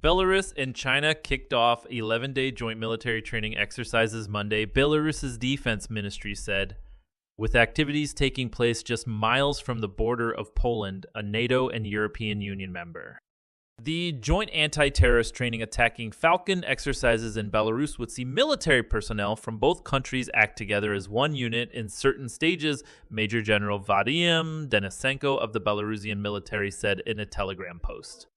Belarus and China kicked off 11-day joint military training exercises Monday, Belarus's defense ministry said, with activities taking place just miles from the border of Poland, a NATO and European Union member. The joint anti-terrorist training attacking Falcon exercises in Belarus would see military personnel from both countries act together as one unit in certain stages, Major General Vadim Denisenko of the Belarusian military said in a Telegram post.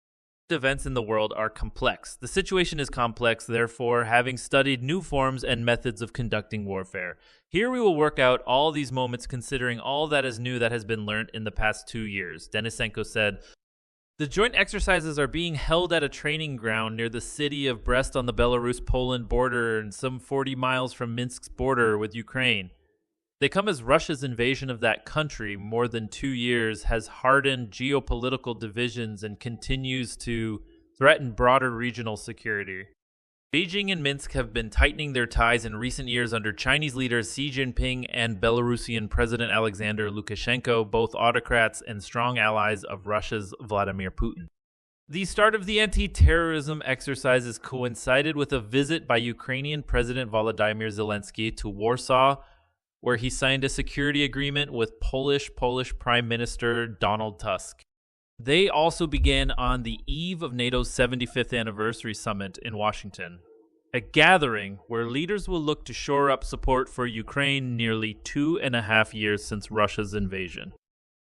Events in the world are complex. The situation is complex, therefore, having studied new forms and methods of conducting warfare. Here we will work out all these moments considering all that is new that has been learned in the past 2 years, Denisenko said. The joint exercises are being held at a training ground near the city of Brest on the Belarus-Poland border and some 40 miles from Minsk's border with Ukraine. They come as Russia's invasion of that country, more than 2 years, has hardened geopolitical divisions and continues to threaten broader regional security. Beijing and Minsk have been tightening their ties in recent years under Chinese leaders Xi Jinping and Belarusian President Alexander Lukashenko, both autocrats and strong allies of Russia's Vladimir Putin. The start of the anti-terrorism exercises coincided with a visit by Ukrainian President Volodymyr Zelensky to Warsaw, where he signed a security agreement with Polish Prime Minister Donald Tusk. They also began on the eve of NATO's 75th anniversary summit in Washington, a gathering where leaders will look to shore up support for Ukraine nearly 2.5 years since Russia's invasion.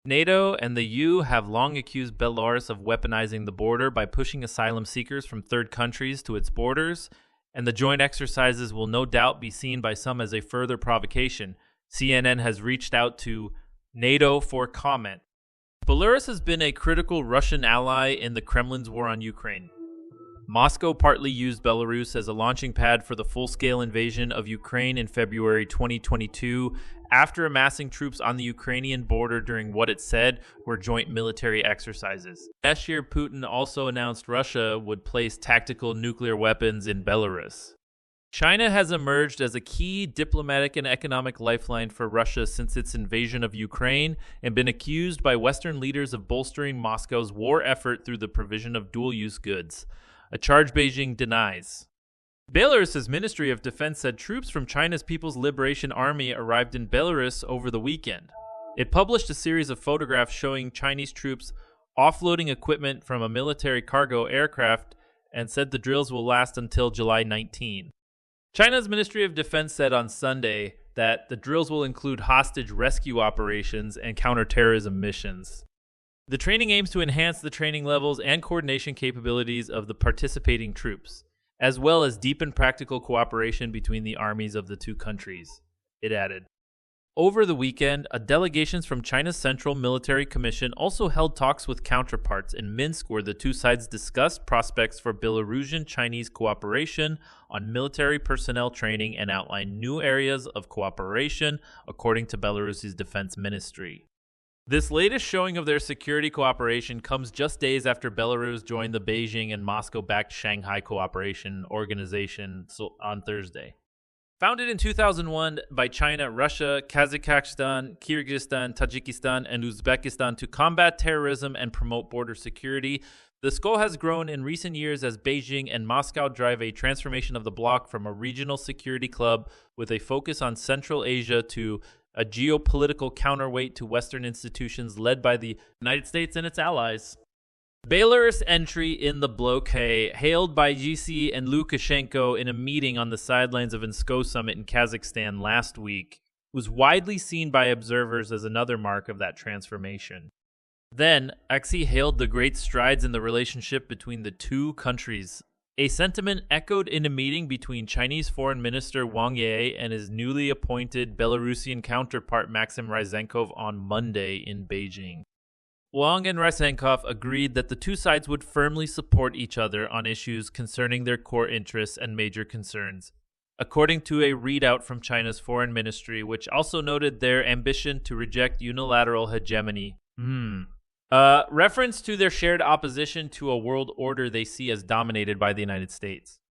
NATO and the EU have long accused Belarus of weaponizing the border by pushing asylum seekers from third countries to its borders, and the joint exercises will no doubt be seen by some as a further provocation. CNN has reached out to NATO for comment. Belarus has been a critical Russian ally in the Kremlin's war on Ukraine. Moscow partly used Belarus as a launching pad for the full-scale invasion of Ukraine in February 2022, after amassing troops on the Ukrainian border during what it said were joint military exercises. Last year, Putin also announced Russia would place tactical nuclear weapons in Belarus. China has emerged as a key diplomatic and economic lifeline for Russia since its invasion of Ukraine and been accused by Western leaders of bolstering Moscow's war effort through the provision of dual-use goods, a charge Beijing denies. Belarus's Ministry of Defense said troops from China's People's Liberation Army arrived in Belarus over the weekend. It published a series of photographs showing Chinese troops offloading equipment from a military cargo aircraft and said the drills will last until July 19. China's Ministry of Defense said on Sunday that the drills will include hostage rescue operations and counterterrorism missions. The training aims to enhance the training levels and coordination capabilities of the participating troops, as well as deepen practical cooperation between the armies of the two countries, it added. Over the weekend, delegations from China's Central Military Commission also held talks with counterparts in Minsk, where the two sides discussed prospects for Belarusian-Chinese cooperation on military personnel training and outlined new areas of cooperation, according to Belarus's defense ministry. This latest showing of their security cooperation comes just days after Belarus joined the Beijing and Moscow-backed Shanghai Cooperation Organization on Thursday. Founded in 2001 by China, Russia, Kazakhstan, Kyrgyzstan, Tajikistan, and Uzbekistan to combat terrorism and promote border security, the SCO has grown in recent years as Beijing and Moscow drive a transformation of the bloc from a regional security club with a focus on Central Asia to a geopolitical counterweight to Western institutions led by the United States and its allies. Belarus' entry in the blockade, hailed by Xi and Lukashenko in a meeting on the sidelines of an SCO summit in Kazakhstan last week, was widely seen by observers as another mark of that transformation. Then, Xi hailed the great strides in the relationship between the two countries, a sentiment echoed in a meeting between Chinese Foreign Minister Wang Yi and his newly appointed Belarusian counterpart Maxim Ryzhenkov on Monday in Beijing. Wang and Ryzhenkov agreed that the two sides would firmly support each other on issues concerning their core interests and major concerns, according to a readout from China's foreign ministry, which also noted their ambition to reject unilateral hegemony. Reference to their shared opposition to a world order they see as dominated by the United States.